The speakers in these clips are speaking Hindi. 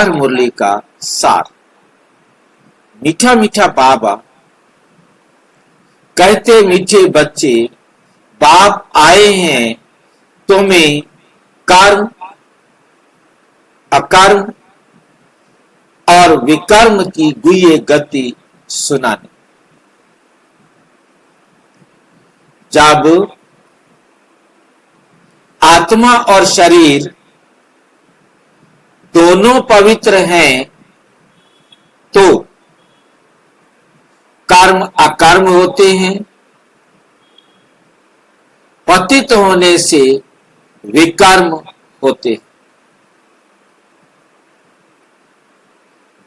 अवतार मुरली का सार। मीठा मीठा बाबा कहते मीठे बच्चे, बाप आए हैं तुम्हें कर्म अकर्म और विकर्म की गुह्य गति सुनाने। जब आत्मा और शरीर दोनों पवित्र हैं तो कर्म अकर्म होते हैं, पतित होने से विकर्म होते हैं।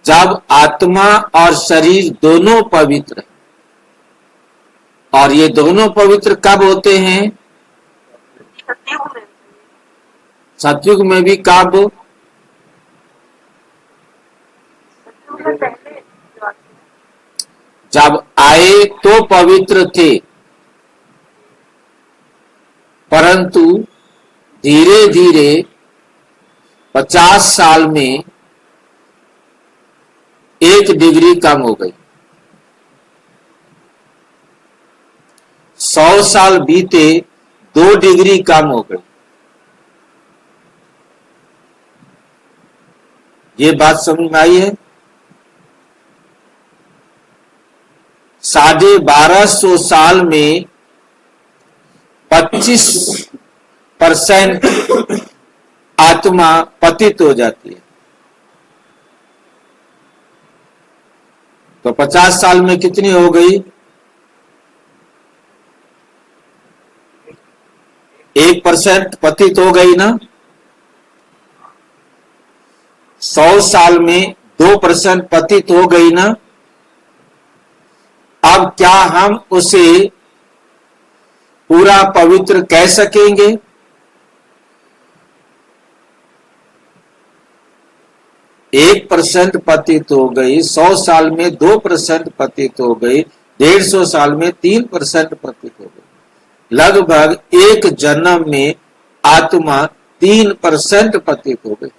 जब आत्मा और शरीर दोनों पवित्र हैं, और ये दोनों पवित्र कब होते हैं? सतयुग में भी कब? जब आए तो पवित्र थे, परंतु धीरे धीरे 50 साल में 1 डिग्री कम हो गई। 100 साल बीते 2 डिग्री कम हो गई। ये बात समझ में आई है? 1250 साल में 25% आत्मा पतित हो जाती है। तो 50 साल में कितनी हो गई? 1% पतित हो गई ना। 100 साल में 2% पतित हो गई ना। अब क्या हम उसे पूरा पवित्र कह सकेंगे? एक % पतित हो गई, 100 साल में 2% पतित हो गई, 150 साल में 3% पतित हो गई। लगभग एक जन्म में आत्मा 3% पतित हो गई।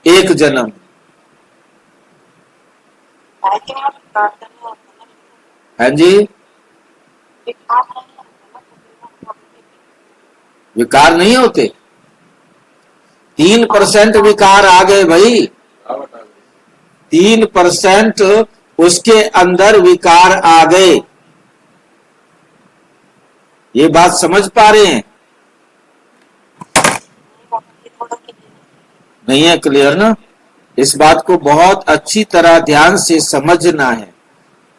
एक जन्म। हाँ जी, विकार नहीं होते। 3% विकार आ गए भाई। 3% उसके अंदर विकार आ गए। ये बात समझ पा रहे हैं? नहीं है क्लियर ना? इस बात को बहुत अच्छी तरह ध्यान से समझना है।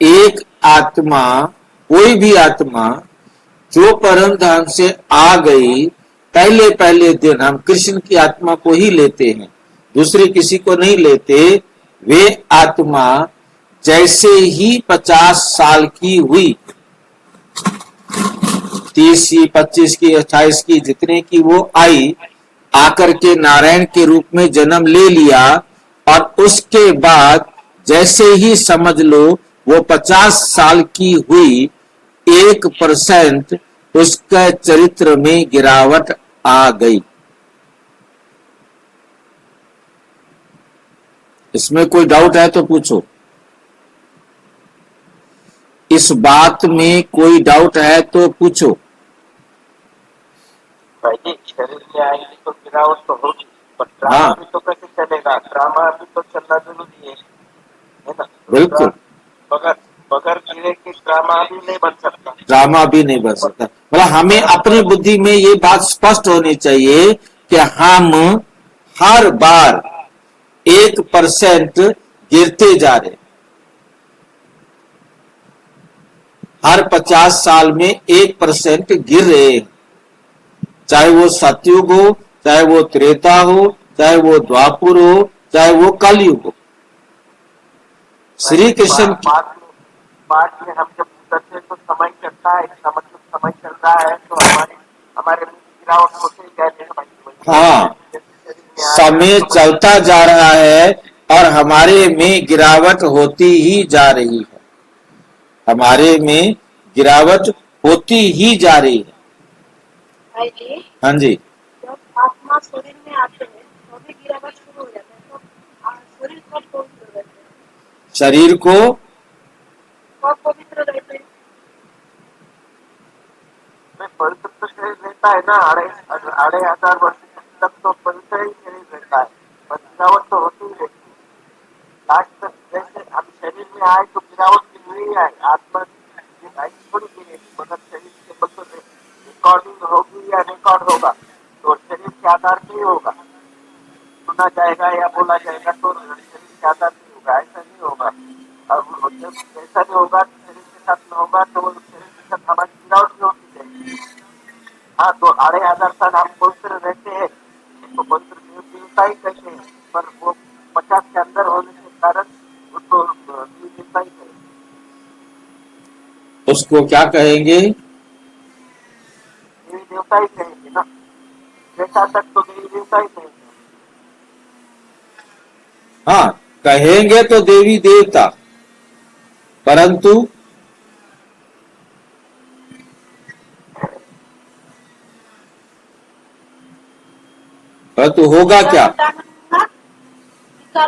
एक आत्मा, कोई भी आत्मा जो परम धाम से आ गई, पहले पहले दिन हम कृष्ण की आत्मा को ही लेते हैं, दूसरे किसी को नहीं लेते। वे आत्मा जैसे ही 50 साल की हुई, 30 की, 25 की, 28 की, जितने की वो आई, आकर के नारायण के रूप में जन्म ले लिया। और उसके बाद जैसे ही समझ लो वो 50 साल की हुई, 1% उसके चरित्र में गिरावट आ गई। इसमें कोई डाउट है तो पूछो। इस बात में कोई डाउट है तो पूछो। भाई जी, शरीर में आएगी तो गिरावट तो होगी, पर ड्रामा भी तो कैसे चलेगा? ड्रामा भी तो चलना जरूरी है ना? बिल्कुल। बगैर गिरे के ड्रामा भी नहीं बन सकता। ड्रामा भी नहीं बन सकता। मतलब हमें अपनी बुद्धि में ये बात स्पष्ट होनी चाहिए कि हम हर बार 1% गिरते जा रहे। हर 50 साल में 1% गिर रहे हैं। चाहे वो सतयुग हो, चाहे वो त्रेता हो, चाहे वो द्वापुर हो, चाहे वो कलयुग हो। श्री कृष्ण बाद में हम जब उतरते तो समय चलता है, इसका मतलब समय चल रहा है तो हमारे गिरावट होते ही जाते हैं। हाँ, समय चलता जा रहा है और हमारे में गिरावट होती ही जा रही है। हमारे में गिरावट होती ही जा रही है। हाँ जी। जब आत्मा आत्मा शरीर में आते हैं तो भी गिरावट शुरू हो जाता है, तो शरीर कब पवित्र रहते हैं? शरीर को कब पवित्र रहते हैं? में पवित्र तो शरीर रहता है ना, 2500 वर्ष तक तो पवित्र ही शरीर रहता है, पर गिरावट तो होती ही रहती है। लास्ट तक जैसे हम शरीर में आए तो गिरावट की नहीं आए, आत्मा थोड़ी गिरेगी, मगर शरीर के बल तो रिकॉर्डिंग होगी या रिकॉर्ड होगा तो शरीर के आधार पे ही होगा, सुना जाएगा या बोला जाएगा तो शरीर के आधार पे होगा, ऐसा नहीं होगा। और जब ऐसा नहीं होगा शरीर के साथ में होगा तो वो शरीर के साथ हमारी गिरावट भी होती जाएगी। हाँ, तो 2500 साल हम पवित्र रहते हैं तो पवित्र देवता ही कहते हैं, पर वो 50 के अंदर होने के कारण उसको देवता ही कहेंगे। उसको क्या कहेंगे? देवी देवता ही कहेंगे ना, जैसा तक तो देवी देवता ही कहेंगे। हाँ, कहेंगे तो देवी देवता, परंतु होगा क्या? विकार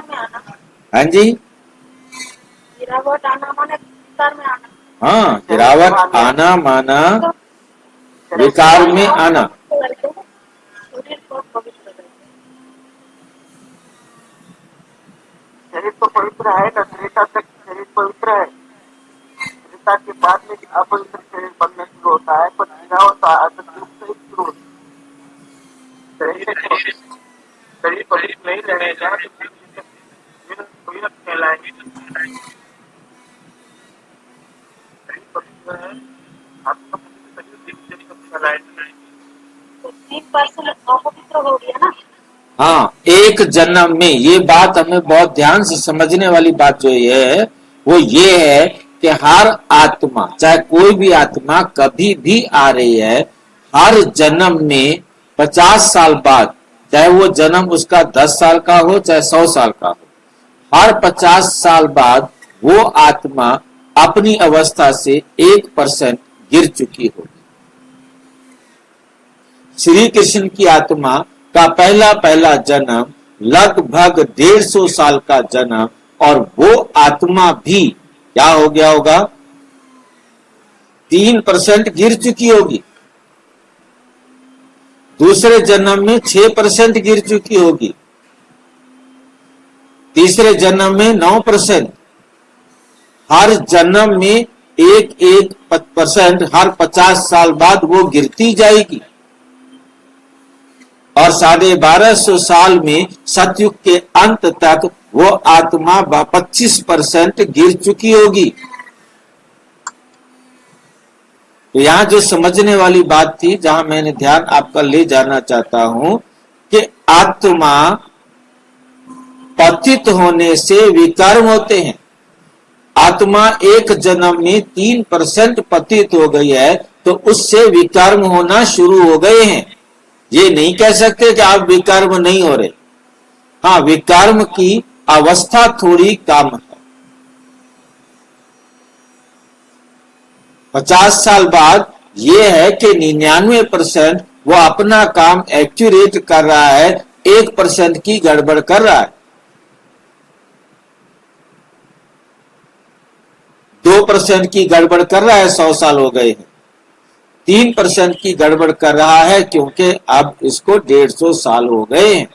में आना। हाँ जी, गिरावट आना माने विकार में आना। हाँ, गिरावट आना माना विकार में आना। शरीर को पवित्र रहते हैं। शरीर तो पवित्र है ना, त्रेता तक शरीर पवित्र है, त्रेता के बाद में अपवित्र शरीर बनना शुरू होता है, पर गिरावट तो आदत रूप से ही शुरू होती है। शरीर पवित्र नहीं रहेगा तो पवित्र कहलाएंगे। शरीर पवित्र है, आपका शरीर दिव्य कहलाएगा। तो 3% अपवित्र हो गया ना। हाँ, एक जन्म में, ये बात हमें बहुत ध्यान से समझने वाली बात जो है वो ये है कि हर आत्मा, चाहे कोई भी आत्मा कभी भी आ रही है, हर जन्म में 50 साल बाद, चाहे वो जन्म उसका 10 साल का हो चाहे 100 साल का हो, हर 50 साल बाद वो आत्मा अपनी अवस्था से 1% गिर चुकी होगी। श्री कृष्ण की आत्मा का पहला जन्म लगभग 150 साल का जन्म, और वो आत्मा भी क्या हो गया होगा? 3% गिर चुकी होगी। दूसरे जन्म में 6% गिर चुकी होगी, तीसरे जन्म में 9%, हर जन्म में 1% हर 50 साल बाद वो गिरती जाएगी, और 1250 साल में सतयुग के अंत तक वो आत्मा 25% गिर चुकी होगी। तो यहां जो समझने वाली बात थी, जहां मैंने ध्यान आपका ले जाना चाहता हूं कि आत्मा पतित होने से विकर्म होते हैं। आत्मा एक जन्म में 3% पतित हो गई है तो उससे विकर्म होना शुरू हो गए हैं। ये नहीं कह सकते कि आप विकर्म नहीं हो रहे। हाँ, विकर्म की अवस्था थोड़ी कम है। 50 साल बाद ये है कि 99% वो अपना काम एक्यूरेट कर रहा है, 1% की गड़बड़ कर रहा है, 2% की गड़बड़ कर रहा है, 100 साल हो गए हैं, 3% की गड़बड़ कर रहा है क्योंकि अब इसको 150 साल हो गए हैं।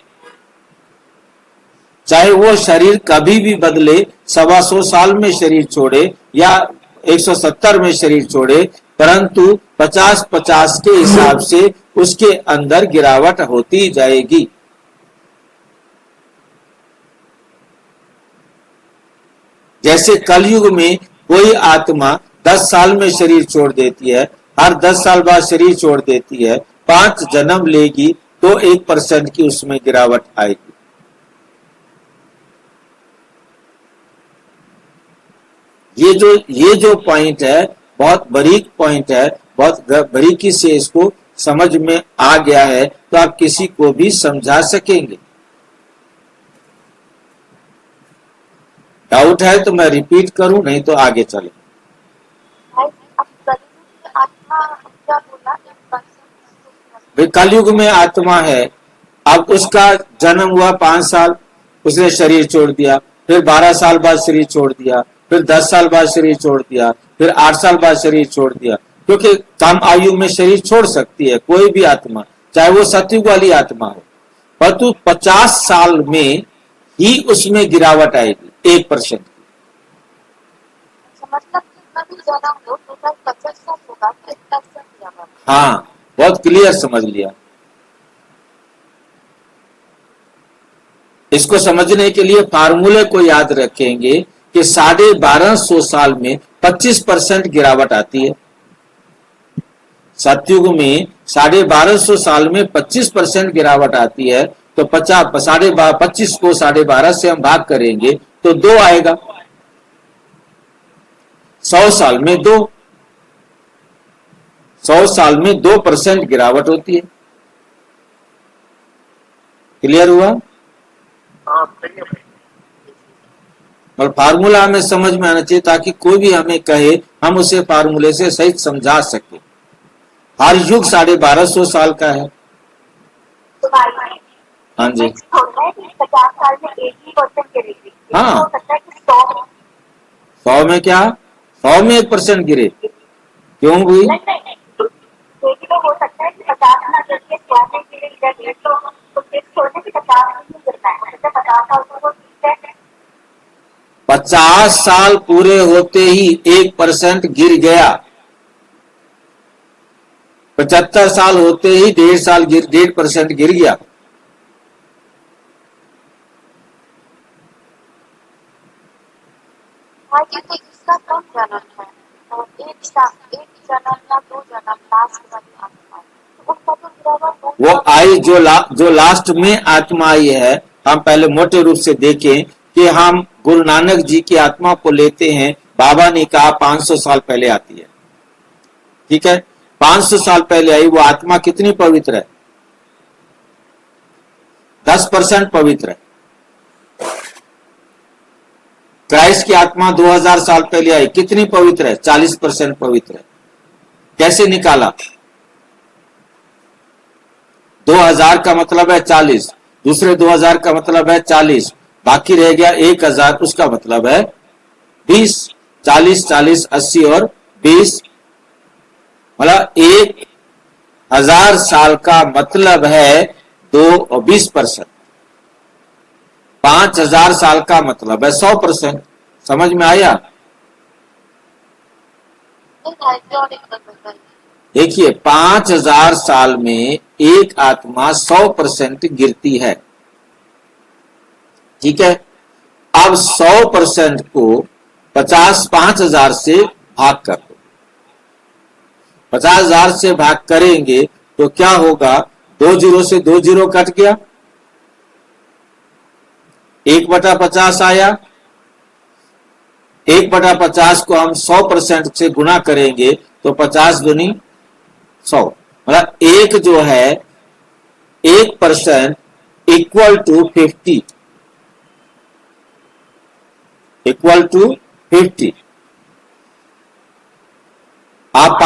चाहे वो शरीर कभी भी बदले, 125 साल में शरीर छोड़े या 170 में शरीर छोड़े, परंतु 50-50 के हिसाब से उसके अंदर गिरावट होती जाएगी। जैसे कलयुग में कोई आत्मा 10 साल में शरीर छोड़ देती है, हर 10 साल बाद शरीर छोड़ देती है, 5 जन्म लेगी तो 1% की उसमें गिरावट आएगी। ये जो पॉइंट है, बहुत बारीक पॉइंट है, बहुत बारीकी से इसको समझ में आ गया है तो आप किसी को भी समझा सकेंगे। डाउट है तो मैं रिपीट करूं, नहीं तो आगे चले। कलयुग में आत्मा है, अब उसका जन्म हुआ 5 साल, उसने शरीर छोड़ दिया, फिर 12 साल बाद शरीर छोड़ दिया, फिर 10 साल बाद शरीर छोड़ दिया, फिर 8 साल बाद शरीर छोड़ दिया, क्योंकि कम आयु में शरीर छोड़ सकती है कोई भी आत्मा, चाहे वो सतयुग वाली आत्मा हो, परंतु 50 साल में ही उसमें गिरावट आएगी 1%। मतलब कितना भी जन्म लो टोटल 50 साल होगा तो 1% गिरावट। हाँ, बहुत क्लियर समझ लिया। इसको समझने के लिए फार्मूले को याद रखेंगे कि 1250 साल में 25% गिरावट आती है। सतयुग में 1250 साल में 25% गिरावट आती है, तो 25 को 12.5 से हम भाग करेंगे तो 2 आएगा। 100 साल में 2% गिरावट होती है। क्लियर हुआ? हाँ सही है भाई। और फार्मूला हमें समझ में आना चाहिए ताकि कोई भी हमें कहे हम उसे फार्मूले से सही समझा सके। हर युग 1250 साल का है। तो भाई हाँ जी, होता है कि 50 साल में 80% गिरेगी। हाँ। हो सकता है कि 100 100 में क्या? 100 में 1% गिरे, क्यों हुई? नहीं तो हो सकता है कि 50 ना गिरके 100 में गिरे या 150 तो फिर सोचने की 50 नहीं गिरता है, मतलब 50 साल तो ठीक है। 50 साल पूरे होते ही 1% गिर गया। 75 साल होते ही 1.5% गिर गया। हाँ जी, तो इसका कम जन्म है और एक जन्म या 2 जन्म लास्ट वाली आत्मा तो उसका तो गिरावट हो वो आई जो लास्ट में आत्मा आई है, हम पहले मोटे रूप से देखें कि हम गुरु नानक जी की आत्मा को लेते हैं। बाबा ने कहा 500 साल पहले आती है, ठीक है। 500 साल पहले आई वो आत्मा कितनी पवित्र है? 10% पवित्र है। क्राइस्ट की आत्मा 2000 साल पहले आई, कितनी पवित्र है? 40% पवित्र है। कैसे निकाला? 2000 का मतलब है 40, दूसरे 2000 का मतलब है 40, बाकी रह गया 1000, उसका मतलब है 20। 40 40 80 और 20 मतलब 1000 साल का मतलब है 20%। 5000 साल का मतलब है 100%। समझ में आया? देखिए 5000 साल में एक आत्मा 100% गिरती है, ठीक है। अब 100% को 5000 से भाग कर दो। 50,000 से भाग करेंगे तो क्या होगा? 2 जीरो से 2 जीरो कट गया, 1/50 आया। 1/50 को हम 100% से गुणा करेंगे तो 50 दूनी 100, मतलब एक जो है 1% इक्वल टू 50, इक्वल टू 50। आप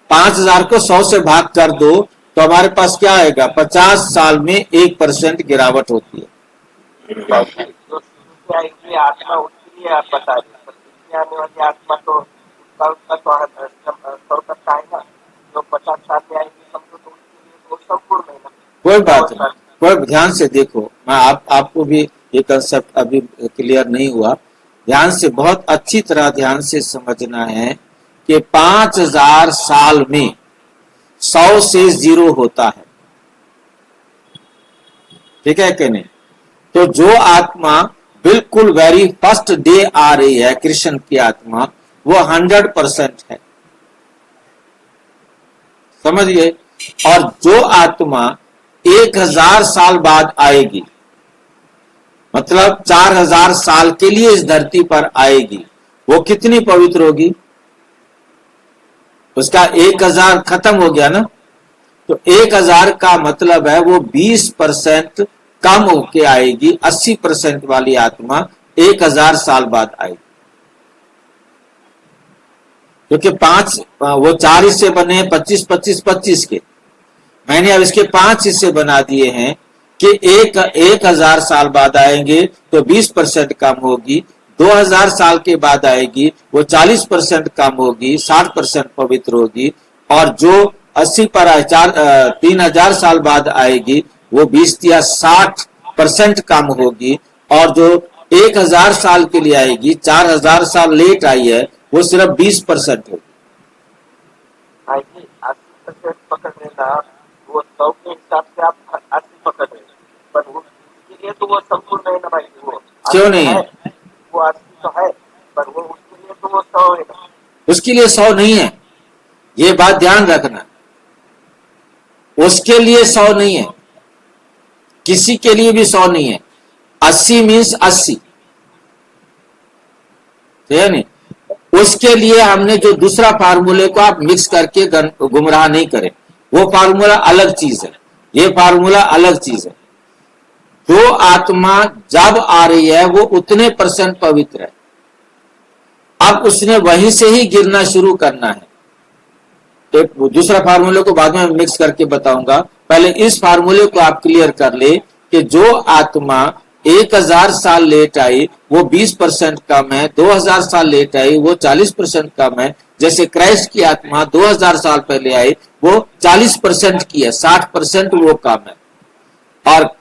5000 को 100 से भाग कर दो तो हमारे पास क्या आएगा? 50 साल में 1% गिरावट होती है। जो शुरू से आएगी आत्मा उसके लिए आप बता रहे, पर दूसरी आने वाली आत्मा तो उसका तो 100 तक आएगा। जो 50 साल में आएगी समझो तो उसके लिए तो संपूर्ण है ना। कोई बात नहीं, कोई ध्यान से देखो। मैं आपको भी ये कंसेप्ट अभी क्लियर नहीं हुआ, ध्यान से, बहुत अच्छी तरह ध्यान से समझना है कि 5000 साल में 100 से 0 होता है, ठीक है कि नहीं? तो जो आत्मा बिल्कुल वेरी फर्स्ट डे आ रही है कृष्ण की आत्मा, वो 100% है, समझिए। और जो आत्मा 1000 साल बाद आएगी, मतलब 4000 साल के लिए इस धरती पर आएगी, वो कितनी पवित्र होगी? उसका 1000 खत्म हो गया ना, तो 1000 का मतलब है वो 20% कम होके आएगी। 80% वाली आत्मा 1000 साल बाद आएगी, क्योंकि वो 4 हिस्से बने हैं 25 25 25 के। मैंने अब इसके 5 हिस्से बना दिए हैं कि 1000 साल बाद आएंगे तो 20% कम होगी, 2000 साल के बाद आएगी वो 40% कम होगी, 60% पवित्र होगी, और जो 80 पर 3000 साल बाद आएगी वो 20 या 60% कम होगी, और जो 1000 साल के लिए आएगी, 4000 साल लेट आई है, वो सिर्फ 20% होगी। भाई जी 80% पकड़ लेना, वो 100 के हिसाब से आप 80 पकड़ रहे हैं, पर उसके लिए तो वो संपूर्ण नहीं ना भाई जी। वो क्यों नहीं है? वो 80 तो है, पर वो उसके लिए तो वो 100 है ना। उसके लिए 100 नहीं है, ये बात ध्यान रखना। उसके लिए 100 नहीं है, किसी के लिए भी 100 नहीं है। 80 मीन्स 80, है नहीं? उसके लिए हमने जो दूसरा फार्मूले को आप मिक्स करके गुमराह नहीं करें, वो फार्मूला अलग चीज है, ये फार्मूला अलग चीज है। जो आत्मा जब आ रही है वो उतने % पवित्र है, अब उसने वहीं से ही गिरना शुरू करना है। तो दूसरा फार्मूले को बाद में मिक्स करके बताऊंगा, पहले इस फार्मूले को आप क्लियर कर ले कि जो आत्मा 1000 साल लेट आई वो 20% कम है, 2000 साल लेट आई वो 40% कम है। जैसे क्राइस्ट की आत्मा 2000 साल पहले आई वो 40% की है, 60% वो कम है। और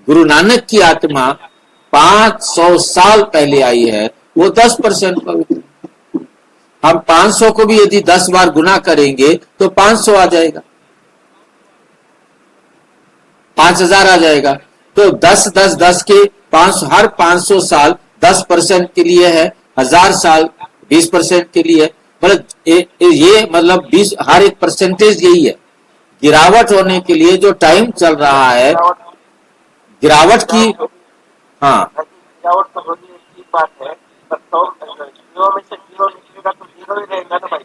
गुरु नानक की आत्मा 500 साल पहले आई है, वो 10% पवित्र। हम 500 को भी यदि 10 बार गुना करेंगे तो 500 आ जाएगा, 5000 आ जाएगा। तो 10 10 10 के 500, हर 500 साल 10% के लिए है, 1000 साल 20% के लिए है। मतलब ये मतलब 20, हर एक परसेंटेज यही है। गिरावट होने के लिए जो टाइम चल रहा है, गिरावट की, हाँ गिरावट तो होनी एक बात है, पर 100 में से 0 निकलेगा तो 0 ही रहेगा ना भाई।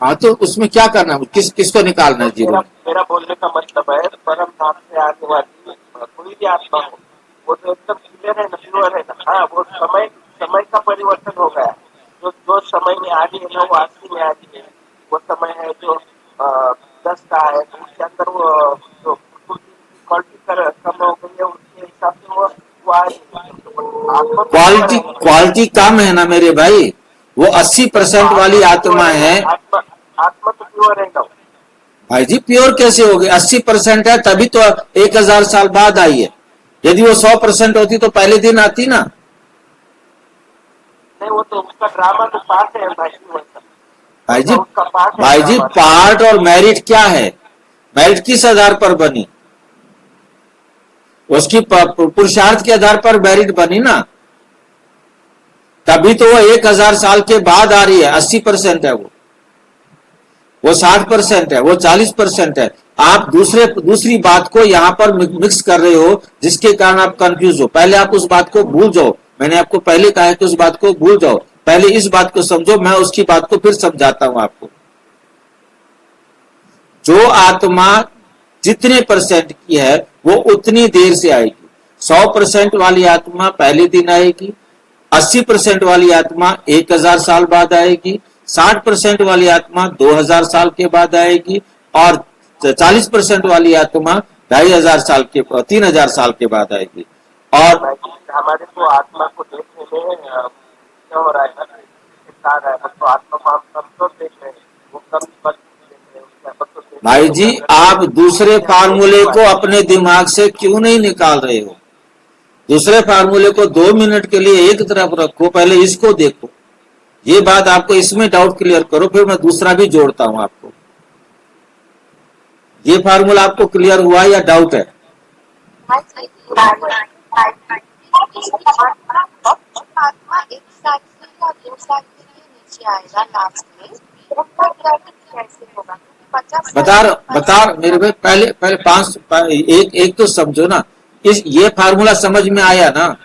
हाँ, तो उसमें क्या करना है, किसको निकालना है जीरो? मेरा बोलने का मतलब है, परम धाम से आने वाली कोई भी आत्मा हो, वो तो एकदम क्लियर है ना, प्योर है ना। हाँ, वो समय का परिवर्तन हो गया, जो समय में आ रही है ना वो 80 में आ रही है। वो समय है जो 10 का है, तो उसके अंदर वो क्वालिटी कम हो गई है, उसके हिसाब से वो आ रही है। क्वालिटी कम है ना मेरे भाई, वो 80% वाली आत्मा है। आत्मा तो प्योर है ना भाई जी, प्योर कैसे हो गए? 80% है तभी तो 1000 साल बाद आई है। यदि वो 100% होती तो पहले दिन आती ना। नहीं, वो तो उसका ड्रामा तो पार्ट है भाई जी पार्ट और मेरिट क्या है? मेरिट किस आधार पर बनी? उसकी पुरुषार्थ के आधार पर मेरिट बनी ना, तभी तो वो 1000 साल के बाद आ रही है। 80% है वो 60% है, वो 40% है। आप दूसरी बात को यहां पर मिक्स कर रहे हो, जिसके कारण आप कंफ्यूज हो। पहले आप उस बात को भूल जाओ, मैंने आपको पहले कहा है कि उस बात को भूल जाओ, पहले इस बात को समझो, मैं उसकी बात को फिर समझाता हूं आपको। जो आत्मा जितने % की है वो उतनी देर से आएगी। 100% वाली आत्मा पहले दिन आएगी, 80% वाली आत्मा 1000 साल बाद आएगी, 60% वाली आत्मा 2000 साल के बाद आएगी, और 40% वाली आत्मा 2500 साल के 3000 साल के बाद आएगी। और हमारे तो आत्मा को देखने में क्या हो रहा है ना, तो आत्मा को हम कमजोर देख रहे हैं, वो कम देख रहे हैं। भाई जी, आप दूसरे फार्मूले को अपने दिमाग से क्यों नहीं निकाल रहे हो? दूसरे फार्मूले को 2 मिनट के लिए एक तरफ रखो, पहले इसको देखो। ये बात आपको, इसमें डाउट क्लियर करो, फिर मैं दूसरा भी जोड़ता हूं आपको। ये फार्मूला आपको क्लियर हुआ या डाउट है? आत्मा 1 साल से या 2 साल के लिए नीचे आएगा लास्ट में, कैसे होगा? बता मेरे भाई, पहले 5 एक तो समझो ना, ये फार्मूला समझ में आया ना।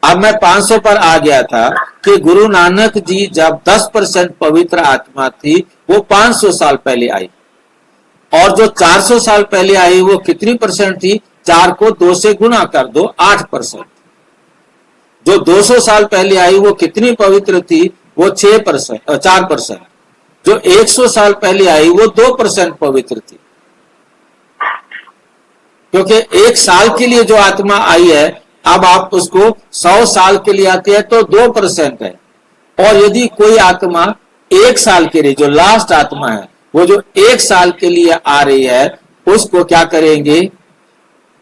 अब मैं 500 पर आ गया था कि गुरु नानक जी जब 10% पवित्र आत्मा थी वो 500 साल पहले आई, और जो 400 साल पहले आई वो कितनी % थी? 4 को 2 से गुना कर दो, 8%। जो 200 साल पहले आई वो कितनी पवित्र थी? वो 4%। जो 100 साल पहले आई वो 2% पवित्र थी। क्योंकि 1 साल के लिए जो आत्मा आई है, अब आप उसको 100 साल के लिए आती है तो 2% है। और यदि कोई आत्मा 1 साल के लिए, जो लास्ट आत्मा है, वो जो 1 साल के लिए आ रही है, उसको क्या करेंगे?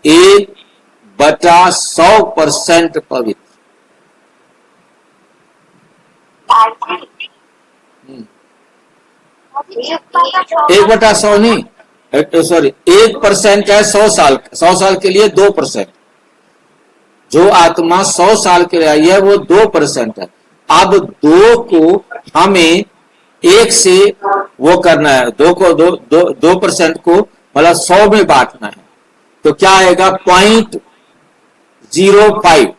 1/100% पवित्र। एक 1/100 नहीं, सॉरी, 1% है 100 साल के लिए 2%। जो आत्मा 100 साल के लिए आई है वो 2% है। अब 2 को हमें 1 से वो करना है, 2% को मतलब 100 में बांटना है। तो क्या आएगा? 0.05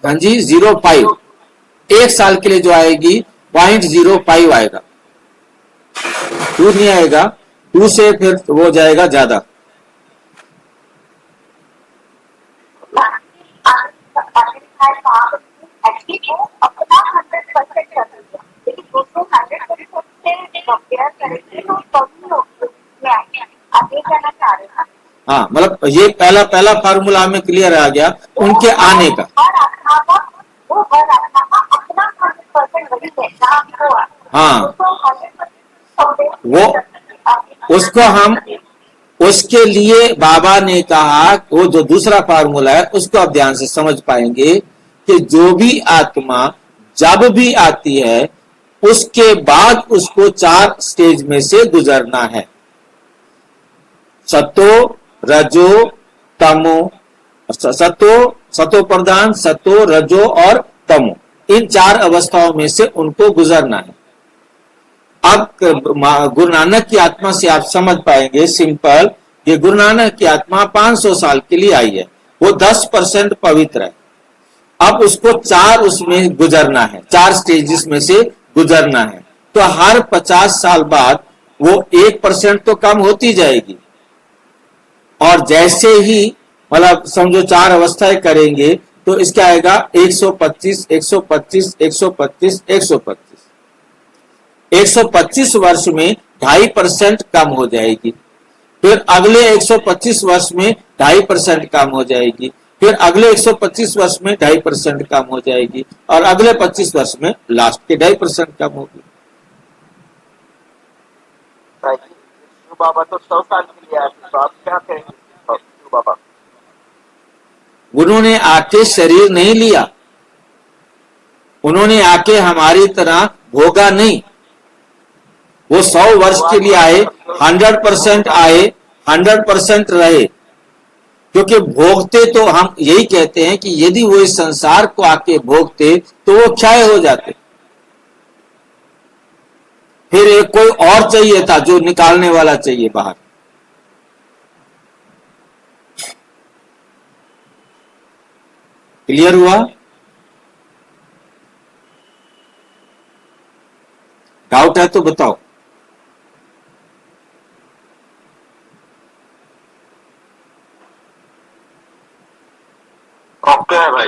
हाँ जी 05। 1 साल के लिए जो आएगी 0.05 आएगा, 2 नहीं आएगा। 2 से फिर वो जाएगा ज्यादा। अपना 100% कर दिया, लेकिन दूसरों 100% से कंपेयर करेंगे तो कमी में आएंगे। आप ये कहना चाह रहे हैं? हाँ, मतलब ये पहला फार्मूला हमें क्लियर आ गया उनके आने का। हर आत्मा का वो हर आत्मा का अपना 100% वही है जहाँ वो हाँ, उसको 100% वो उसको हम उसके लिए बाबा ने कहा, वो जो दूसरा फार्मूला है उसको आप ध्यान से समझ पाएंगे कि जो भी आत्मा जब भी आती है उसके बाद उसको 4 स्टेज में से गुजरना है। सतो, रजो, तमो, सतो प्रधान, सतो, रजो और तमो, इन 4 अवस्थाओं में से उनको गुजरना है। अब गुरु नानक की आत्मा से आप समझ पाएंगे सिंपल, ये गुरु नानक की आत्मा 500 साल के लिए आई है, वो 10% पवित्र है। अब उसको 4 उसमें गुजरना है, 4 स्टेजेस में से गुजरना है। तो हर 50 साल बाद वो 1% तो कम होती जाएगी। और जैसे ही मतलब समझो 4 अवस्थाएं करेंगे तो इसका आएगा 125, 125, 125, 125। 125 वर्ष में 2.5% कम हो जाएगी। फिर अगले 125 वर्ष में 2.5% कम हो जाएगी। फिर अगले 125 वर्ष में 2.5% कम हो जाएगी। और अगले 25 वर्ष में लास्ट के 2.5% कम होगी। शिव बाबा तो 100 साल के लिए आए, तो आप क्या कहेंगे शिव बाबा? उन्होंने आके शरीर नहीं लिया, उन्होंने आके हमारी तरह भोगा नहीं। वो 100 वर्ष के लिए आए, 100% आए, 100% रहे। क्योंकि भोगते तो हम यही कहते हैं कि यदि वो इस संसार को आके भोगते तो वो क्षय हो जाते। फिर एक कोई और चाहिए था जो निकालने वाला चाहिए बाहर। क्लियर हुआ? डाउट है तो बताओ। ओके है भाई।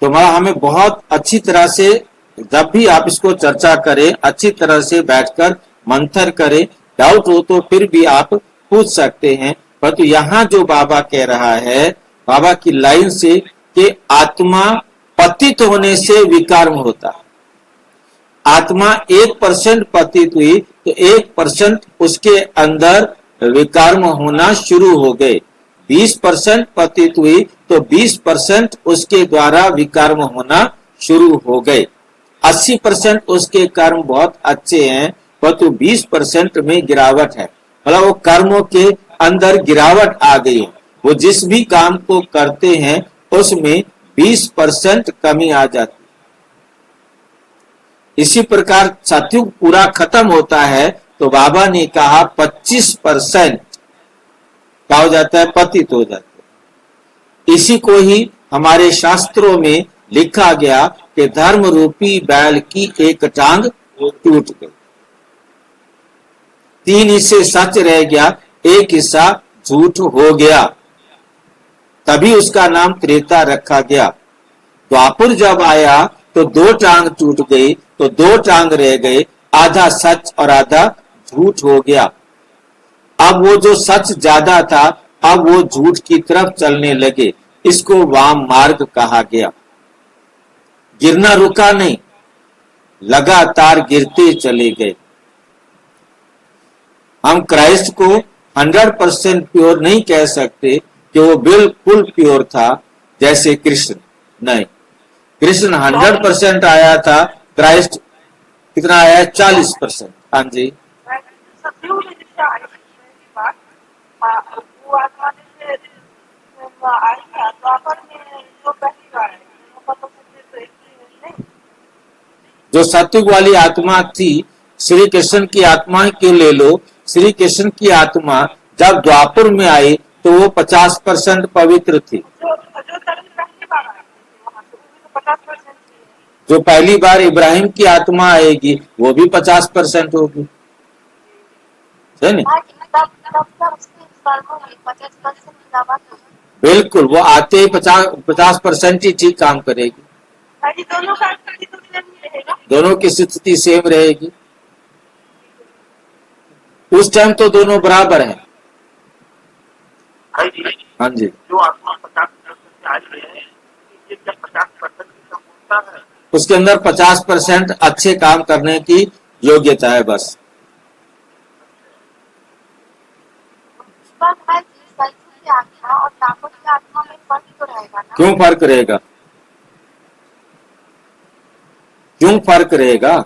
तो हमें बहुत अच्छी तरह से, जब भी आप इसको चर्चा करें, अच्छी तरह से बैठकर मंथन करें। डाउट हो तो फिर भी आप पूछ सकते हैं। परंतु यहाँ जो बाबा कह रहा है, बाबा की लाइन से, कि आत्मा पतित होने से विकर्म होता है। आत्मा 1% पतित हुई तो 1% उसके अंदर विकर्म होना शुरू हो गए। 20% पतित हुई तो 20% उसके द्वारा विकर्म होना शुरू हो गए। 80% उसके कर्म बहुत अच्छे हैं, परंतु 20% में गिरावट है। मतलब वो कर्मों के अंदर गिरावट आ गई है। वो जिस भी काम को करते हैं उसमें 20% कमी आ जाती है। इसी प्रकार सतयुग पूरा खत्म होता है तो बाबा ने कहा 25% क्या हो जाता है? पतित हो जाता है। इसी को ही हमारे शास्त्रों में लिखा गया कि धर्म रूपी बैल की एक टांग टूट गई, 3 हिस्से सच रह गया, 1 हिस्सा झूठ हो गया। तभी उसका नाम त्रेता रखा गया। द्वापर जब आया तो 2 टांग टूट गई, तो 2 टांग रह गए, आधा सच और आधा झूठ हो गया। अब वो जो सच ज्यादा था, अब वो झूठ की तरफ चलने लगे। इसको वाम मार्ग कहा गया। गिरना रुका नहीं, लगातार गिरते चले गए। हम क्राइस्ट को 100% प्योर नहीं कह सकते कि वो बिल्कुल प्योर था जैसे कृष्ण। नहीं, कृष्ण 100% आया था, क्राइस्ट कितना आया? 40%। हाँ जी, सतयुग में जैसे आई की बात, वो आत्मा जैसे आई है द्वापर में जो पहली बार है, मतलब तो एक ही नहीं। जो सत्युग वाली आत्मा थी, श्री कृष्ण की आत्मा क्यों ले लो, श्री कृष्ण की आत्मा जब द्वापर में आई तो वो 50% पवित्र थी। जो पहली बार आई वहाँ से वो 50% जो पहली बार इब्राहिम की आत्मा आएगी वो भी 50% होगी, है ना? बिल्कुल, वो आते ही 50% ही ठीक काम करेगी। दोनों का स्थिति तो सेम ही रहेगा। दोनों की स्थिति सेम रहेगी। उस टाइम तो दोनों बराबर है। हाँ जी, जो आत्मा 50% आई है, ये क्या 50% का होता है? उसके अंदर 50% अच्छे काम करने की योग्यता है बस। आत्मा और ताकत की आत्मा में फर्क तो रहेगा ना? क्यों फर्क रहेगा? क्यों फर्क रहेगा?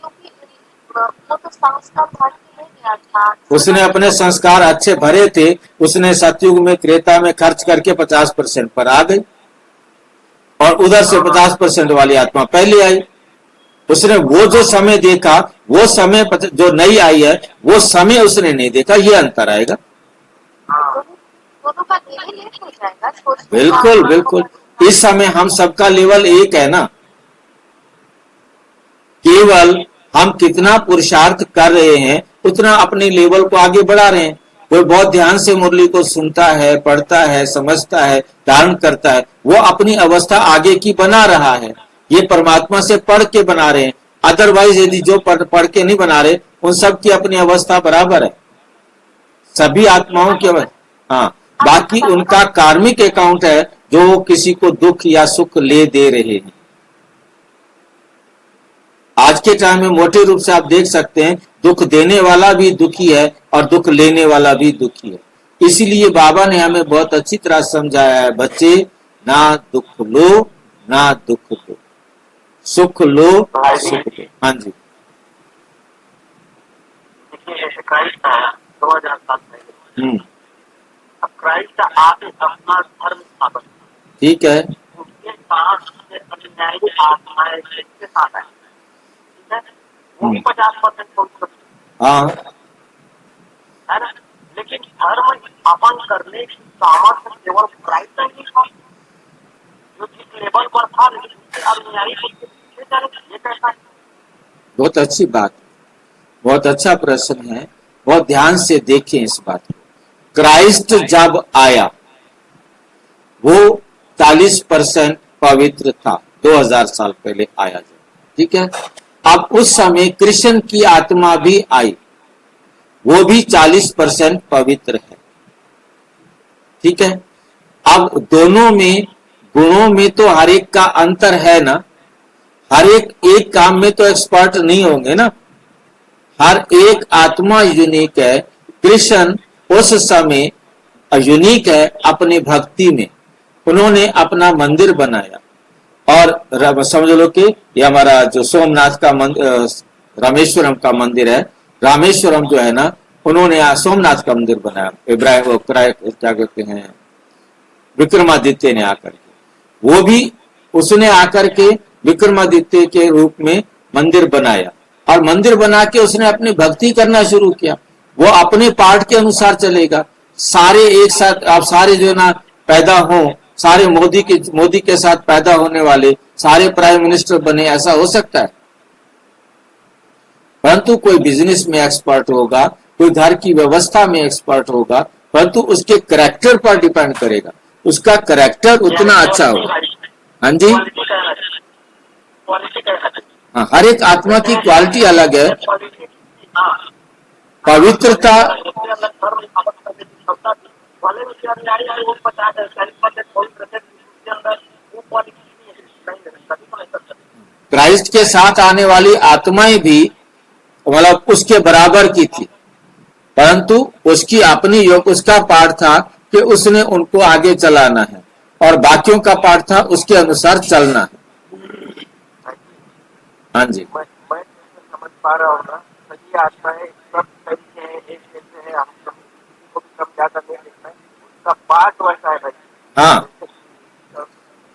क्योंकि वो तो संस्कार भर के ले गया था। उसने अपने संस्कार अच्छे भरे थे, उसने सतयुग में त्रेता में खर्च करके 50% पर आ गई और उधर से 50% वाली आत्मा पहले आई। उसने वो जो समय देखा, वो समय जो नई आई है वो समय उसने नहीं देखा, ये अंतर आएगा। दोनों का लेट हो जाएगा। बिल्कुल बिल्कुल, इस समय हम सबका लेवल एक है ना, केवल हम कितना पुरुषार्थ कर रहे हैं उतना अपने लेवल को आगे बढ़ा रहे हैं। कोई बहुत ध्यान से मुरली को सुनता है, पढ़ता है, समझता है, धारण करता है, वो अपनी अवस्था आगे की बना रहा है। ये परमात्मा से पढ़ के बना रहे हैं। अदरवाइज यदि जो पढ़ के नहीं बना रहे, उन सब की अपनी अवस्था बराबर है, सभी आत्माओं की अवस्था। हाँ, बाकी उनका कार्मिक अकाउंट है जो किसी को दुख या सुख ले दे रहे हैं। आज के टाइम में मोटे रूप से आप देख सकते हैं, दुख देने वाला भी दुखी है और दुख लेने वाला भी दुखी है। इसीलिए बाबा ने हमें बहुत अच्छी तरह समझाया है, बच्चे ना दुख लो ना दुख दो, सुख लो सुख दो। हाँ जी, देखिए क्राइस्ट आया 2000 साल पहले। अब क्राइस्ट आके अपना धर्म स्थापन, ठीक है, उसके साथ अन्यायी आत्माएं के साथ आए, ठीक है, वो भी 50% पहुंच हाँ, है ना। लेकिन धर्म स्थापन करने की सामर्थ्य केवल क्राइस्ट ही था, जो जिस लेवल पर था, लेकिन अन्यायी उसके पीछे चले, ये कैसा है? बहुत अच्छी बात, बहुत अच्छा प्रश्न है। बहुत ध्यान से देखें इस बात को। क्राइस्ट जब आया वो 40% पवित्र था, 2000 साल पहले आया जब, ठीक है। अब उस समय कृष्ण की आत्मा भी आई, वो भी 40% पवित्र है, ठीक है। अब दोनों में गुणों में तो हर एक का अंतर है ना, हर एक काम में तो एक्सपर्ट नहीं होंगे ना, हर एक आत्मा यूनिक है। कृष्ण उस समय यूनिक है अपनी भक्ति में, उन्होंने अपना मंदिर बनाया और समझ लो कि ये हमारा जो सोमनाथ का रामेश्वरम का मंदिर है, रामेश्वरम जो है ना, उन्होंने सोमनाथ का मंदिर बनाया। इब्राहिम क्या कहते हैं, विक्रमादित्य ने आकर के, वो भी उसने आकर के विक्रमादित्य के रूप में मंदिर बनाया और मंदिर बना के उसने अपनी भक्ति करना शुरू किया। वो अपने पार्ट के अनुसार चलेगा, सारे एक साथ आप सारे जो है ना पैदा हो, सारे मोदी के साथ पैदा होने वाले सारे प्राइम मिनिस्टर बने, ऐसा हो सकता है? परंतु कोई बिजनेस में एक्सपर्ट होगा, कोई घर की व्यवस्था में एक्सपर्ट होगा, परंतु उसके कैरेक्टर पर डिपेंड करेगा, उसका कैरेक्टर उतना अच्छा हो। हाँ जी, हाँ, हर एक आत्मा की क्वालिटी अलग है। पवित्रता उसके अंदर धर्म स्थापित करने की क्षमता थी। भले उसके अनुयायी आए वो 50 पवित्र थे, उसके अंदर वो क्वालिटी नहीं है, कभी तो नहीं कर सकते। क्राइस्ट के साथ आने वाली आत्माएं भी मतलब उसके बराबर की थी, परंतु उसकी अपनी योग उसका पाठ था कि उसने उनको आगे चलाना है और बाकियों का पाठ था उसके अनुसार चलना है। हाँ जी, मैं समझ पा रहा हूँ ना, सही आत्माएं सब तरीके हैं, एक जैसे है, हम सब किसी को भी कम ज्यादा नहीं देखना है, उसका पाठ वैसा है भाई। हाँ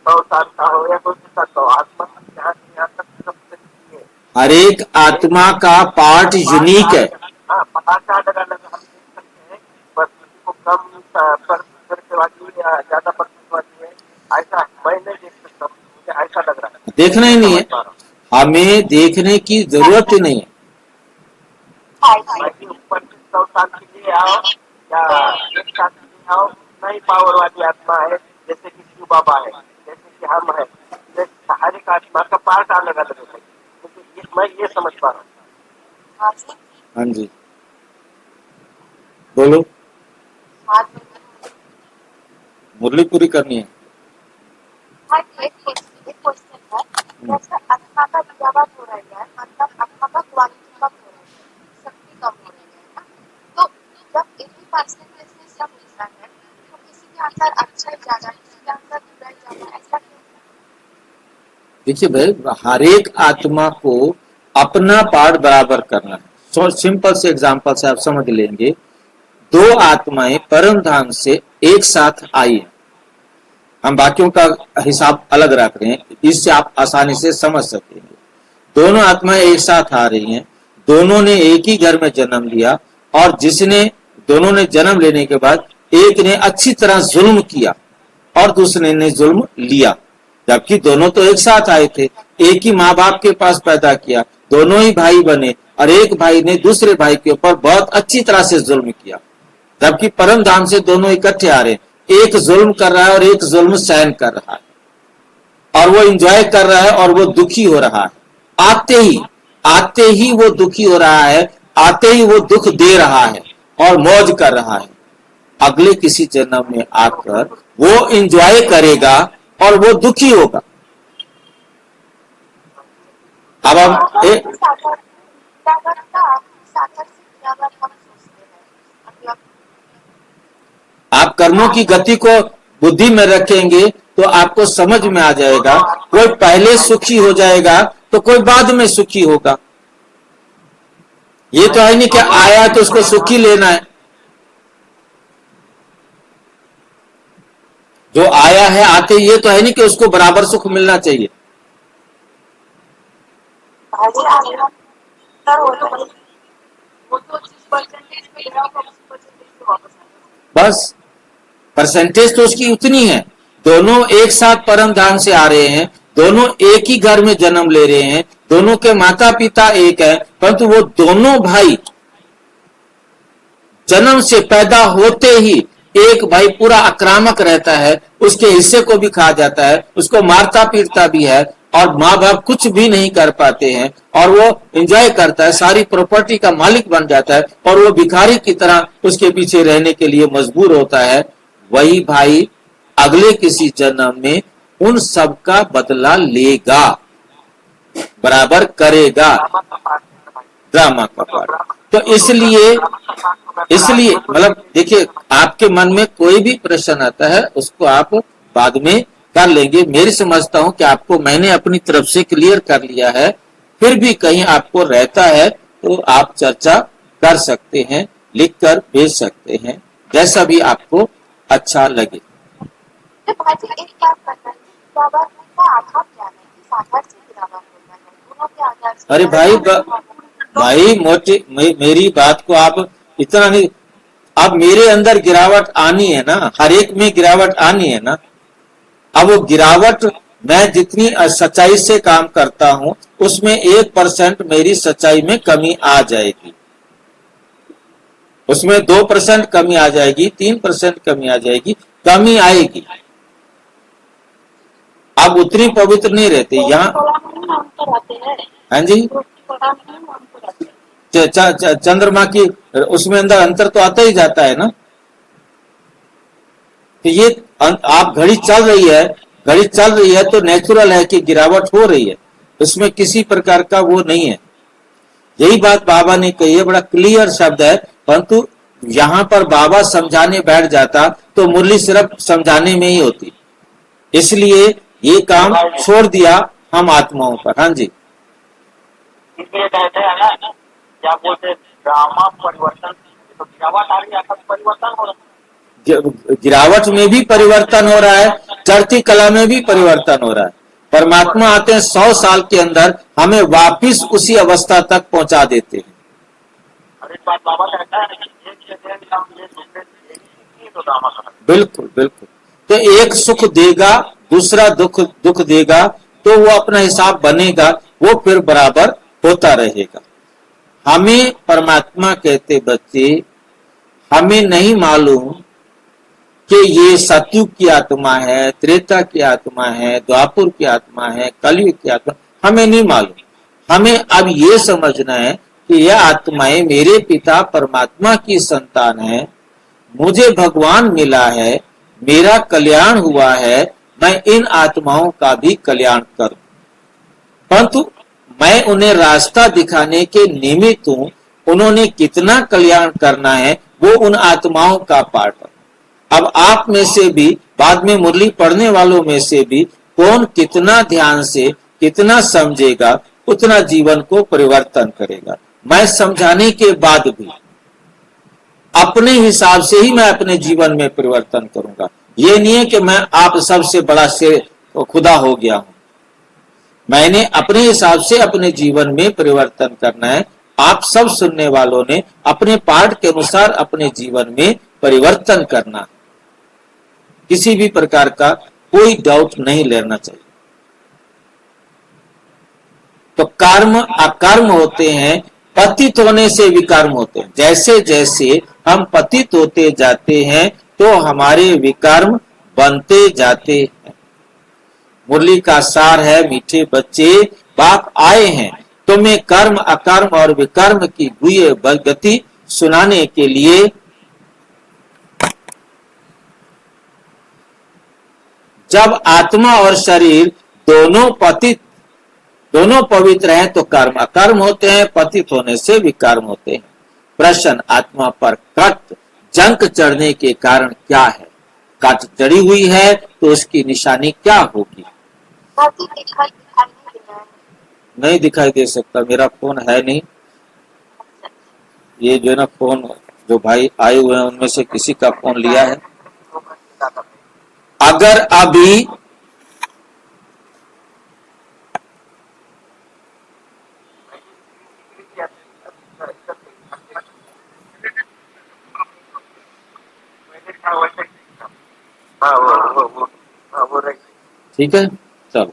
100 साल का हो या 200 साल का हो, आत्मा यहाँ से यहाँ तक सब तरीके है। हर एक आत्मा का पार्ट यूनिक है। हाँ, पाठ अलग अलग हम देख सकते हैं, पर किसी को कम प्रतिशत वाली या ज्यादा प्रतिशत वाली है, ऐसा मैं नहीं देख सकता, मुझे ऐसा लग रहा है। देखना ही नहीं है, हमें देखने की जरूरत ही नहीं है। बाकी ऊपर 100 साल के लिए आओ या 1 साल के लिए आओ, नई पावर वाली आत्मा है, जैसे कि शिव बाबा है, जैसे कि हम है, जैसे हर एक आत्मा का पार्ट अलग अलग है। क्योंकि मैं ये समझ पा रहा हूँ। हाँ जी, बोलो, मुरली पूरी करनी है। एक क्वेश्चन है, जैसे आत्मा का गिरावट हो रही है, मतलब आत्मा का क्वालिटी कम हो रही है, शक्ति कम हो रही है ना, तो जब 80% में से सब मिलता है तो किसी के अंदर अच्छा ज्यादा, किसी के अंदर बुराई ज्यादा, ऐसा क्यों? देखिए भाई, हर एक आत्मा को अपना पार्ट बराबर करना है। सिंपल से एग्जांपल से आप समझ लेंगे, दो आत्माएं परम धाम से एक साथ आई हैं, हम बाकियों का हिसाब अलग रख रहे हैं, इससे आप आसानी से समझ सकेंगे। दोनों आत्माएं एक साथ आ रही हैं, दोनों ने एक ही घर में जन्म लिया, और दोनों ने जन्म लेने के बाद एक ने अच्छी तरह जुल्म किया और दूसरे ने जुल्म लिया, जबकि दोनों तो एक साथ आए थे, एक ही माँ बाप के पास पैदा किया, दोनों ही भाई बने, और एक भाई ने दूसरे भाई के ऊपर बहुत अच्छी तरह से जुल्म किया। जबकि परम धाम से दोनों इकट्ठे आ रहे हैं, एक जुल्म कर रहा है और एक जुल्म सहन कर रहा है, और वो एंजॉय कर रहा है और वो दुखी हो रहा है। आते ही वो दुखी हो रहा है, आते ही वो दुख दे रहा है और मौज कर रहा है। अगले किसी जन्म में आकर वो एंजॉय करेगा और वो दुखी होगा। अब हम आप कर्मों की गति को बुद्धि में रखेंगे तो आपको समझ में आ जाएगा, कोई पहले सुखी हो जाएगा तो कोई बाद में सुखी होगा। ये तो है नहीं कि आया तो उसको सुखी लेना है, जो आया है आते ये तो है नहीं कि उसको बराबर सुख मिलना चाहिए। बस परसेंटेज तो उसकी उतनी है, दोनों एक साथ परम धाम से आ रहे हैं, दोनों एक ही घर में जन्म ले रहे हैं, दोनों के माता पिता एक है, परंतु वो दोनों भाई जन्म से पैदा होते ही एक भाई पूरा आक्रामक रहता है, उसके हिस्से को भी खा जाता है, उसको मारता पीटता भी है, और माँ बाप कुछ भी नहीं कर पाते हैं, और वो एंजॉय करता है, सारी प्रॉपर्टी का मालिक बन जाता है, और वो भिखारी की तरह उसके पीछे रहने के लिए मजबूर होता है। वही भाई अगले किसी जन्म में उन सब का बदला लेगा, बराबर करेगा, ड्रामा का पार्ट। तो इसलिए मतलब देखिए, आपके मन में कोई भी प्रश्न आता है उसको आप बाद में कर लेंगे। मेरी समझता हूं कि आपको मैंने अपनी तरफ से क्लियर कर लिया है, फिर भी कहीं आपको रहता है तो आप चर्चा कर सकते हैं, लिखकर भेज सकते हैं, जैसा भी आपको अच्छा लगे। अरे भाई मेरी बात को आप इतना नहीं, अब मेरे अंदर गिरावट आनी है ना, हर एक में गिरावट आनी है ना। अब वो गिरावट, मैं जितनी सच्चाई से काम करता हूं उसमें 1% मेरी सच्चाई में कमी आ जाएगी, उसमें 2% कमी आ जाएगी, 3% कमी आ जाएगी, कमी आएगी। आप उतनी पवित्र नहीं रहते यहाँ। हाँ जी, चंद्रमा की उसमें अंदर अंतर तो आता ही जाता है ना। तो ये आप घड़ी चल रही है तो नेचुरल है कि गिरावट हो रही है, उसमें किसी प्रकार का वो नहीं है। यही बात बाबा ने कही है, बड़ा क्लियर शब्द है, परंतु यहाँ पर बाबा समझाने बैठ जाता तो मुरली सिर्फ समझाने में ही होती, इसलिए ये काम छोड़ दिया हम आत्माओं पर। हाँ जी, इसलिए कहते हैं ना, क्या बोलते, ड्रामा परिवर्तन, तो गिरावट आ रही है, परिवर्तन हो रहा है, गिरावट में भी परिवर्तन हो रहा है, चढ़ती कला में भी परिवर्तन हो रहा है। परमात्मा आते हैं 100 साल के अंदर हमें वापिस उसी अवस्था तक पहुंचा देते हैं। और एक बात बाबा कहता है कि एक तो ड्रामा करना। बिल्कुल बिल्कुल। तो एक सुख देगा, दूसरा दुख देगा, तो वो अपना हिसाब बनेगा, वो फिर बराबर होता रहेगा। हमें परमात्मा कहते बच्चे, हमें नहीं मालूम कि ये सतयुग की आत्मा है, त्रेता की आत्मा है, द्वापुर की आत्मा है, कलयुग की आत्मा, हमें नहीं मालूम। हमें अब ये समझना है कि यह आत्माएं मेरे पिता परमात्मा की संतान है, मुझे भगवान मिला है, मेरा कल्याण हुआ है, मैं इन आत्माओं का भी कल्याण करूं। परंतु मैं उन्हें रास्ता दिखाने के निमित्त हूं, उन्होंने कितना कल्याण करना है वो उन आत्माओं का पार्ट है। अब आप में से भी, बाद में मुरली पढ़ने वालों में से भी कौन कितना ध्यान से कितना समझेगा, उतना जीवन को परिवर्तन करेगा। मैं समझाने के बाद भी अपने हिसाब से ही मैं अपने जीवन में परिवर्तन करूंगा। ये नहीं है कि मैं आप सबसे बड़ा से खुदा हो गया हूं, मैंने अपने हिसाब से अपने जीवन में परिवर्तन करना है। आप सब सुनने वालों ने अपने पाठ के अनुसार अपने जीवन में परिवर्तन करना, किसी भी प्रकार का कोई डाउट नहीं लेना चाहिए। तो कर्म अकर्म होते हैं, पतित होने से विकर्म होते हैं। जैसे जैसे हम पतित होते जाते हैं तो हमारे विकर्म बनते जाते हैं। मुरली का सार है, मीठे बच्चे बाप आए हैं तुम्हें कर्म अकर्म और विकर्म की गुह्य गति सुनाने के लिए। जब आत्मा और शरीर दोनों पवित्र हैं तो कर्म अकर्म होते हैं, पतित होने से विकर्म होते हैं। प्रश्न, आत्मा पर कट जंक चढ़ने के कारण क्या है? कट चढ़ी हुई है तो उसकी निशानी क्या होगी? नहीं दिखाई दे सकता, मेरा फोन है नहीं। ये जो है ना फोन, जो भाई आए हुए हैं उनमें से किसी का फोन लिया है। अगर अभी ठीक है, चलो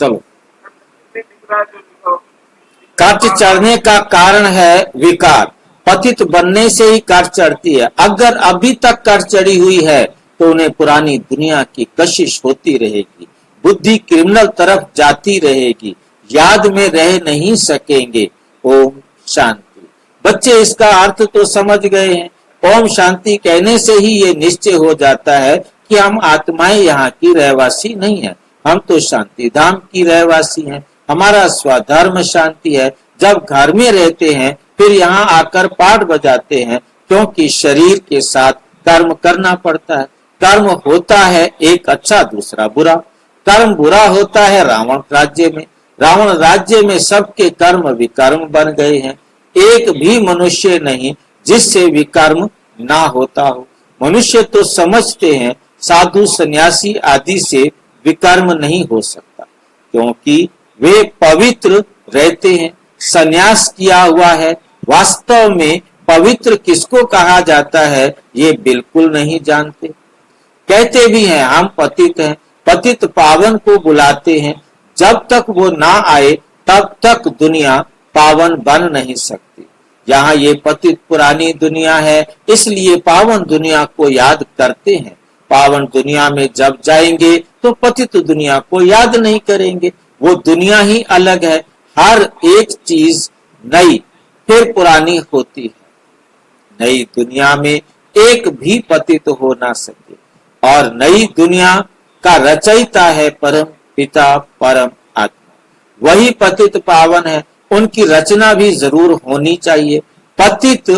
चलो। कट चढ़ने का कारण है विकार, पतित बनने से ही कट चढ़ती है। अगर अभी तक कट चढ़ी हुई है तो उन्हें पुरानी दुनिया की कशिश होती रहेगी, बुद्धि क्रिमिनल तरफ जाती रहेगी, याद में रह नहीं सकेंगे। ओम शांति। बच्चे इसका अर्थ तो समझ गए हैं। ओम शांति कहने से ही ये निश्चय हो जाता है कि हम आत्माएं यहाँ की रहवासी नहीं है, हम तो शांति धाम की रहवासी हैं। हमारा स्वधर्म शांति है। जब घर में रहते हैं फिर यहाँ आकर पाठ बजाते हैं, क्योंकि शरीर के साथ कर्म करना पड़ता है। कर्म होता है एक अच्छा दूसरा बुरा। कर्म बुरा होता है रावण राज्य में, रावण राज्य में सबके कर्म विकर्म बन गए हैं। एक भी मनुष्य नहीं जिससे विकर्म ना होता हो। मनुष्य तो समझते हैं साधु सन्यासी आदि से विकर्म नहीं हो सकता, क्योंकि वे पवित्र रहते हैं, सन्यास किया हुआ है। वास्तव में पवित्र किसको कहा जाता है ये बिल्कुल नहीं जानते। कहते भी हैं हम पतित हैं, पतित पावन को बुलाते हैं। जब तक वो ना आए तब तक दुनिया पावन बन नहीं सकती। यहाँ ये पतित पुरानी दुनिया है, इसलिए पावन दुनिया को याद करते हैं। पावन दुनिया में जब जाएंगे तो पतित दुनिया को याद नहीं करेंगे। वो दुनिया ही अलग है, हर एक चीज नई फिर पुरानी होती है। नई दुनिया में एक भी पतित हो ना सके और नई दुनिया का रचयिता है परम पिता परम आत्मा। वही पतित पावन है, उनकी रचना भी जरूर होनी चाहिए। पतित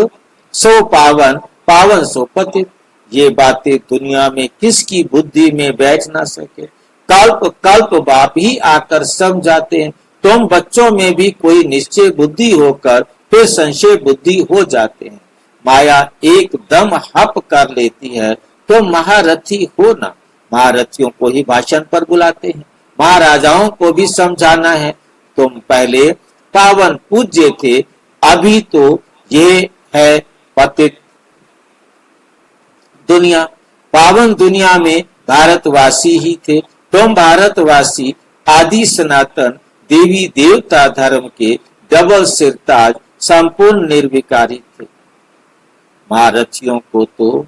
सो पावन, पावन सो पतित। ये बातें दुनिया में किसकी बुद्धि में बैठ ना सके। कल्प कल्प बाप ही आकर समझाते हैं। तुम बच्चों में भी कोई निश्चय बुद्धि होकर फिर संशय बुद्धि हो जाते हैं। माया एकदम हप कर लेती है। तुम महारथी हो ना। महारथियों को ही भाषण पर बुलाते हैं, महाराजाओं को भी समझाना है। तुम पहले पावन पूज्य थे, अभी तो ये है पतित दुनिया। पावन दुनिया में भारतवासी ही थे। तुम भारतवासी आदि सनातन देवी देवता धर्म के डबल सिरताज संपूर्ण निर्विकारी थे। महारथियों को तो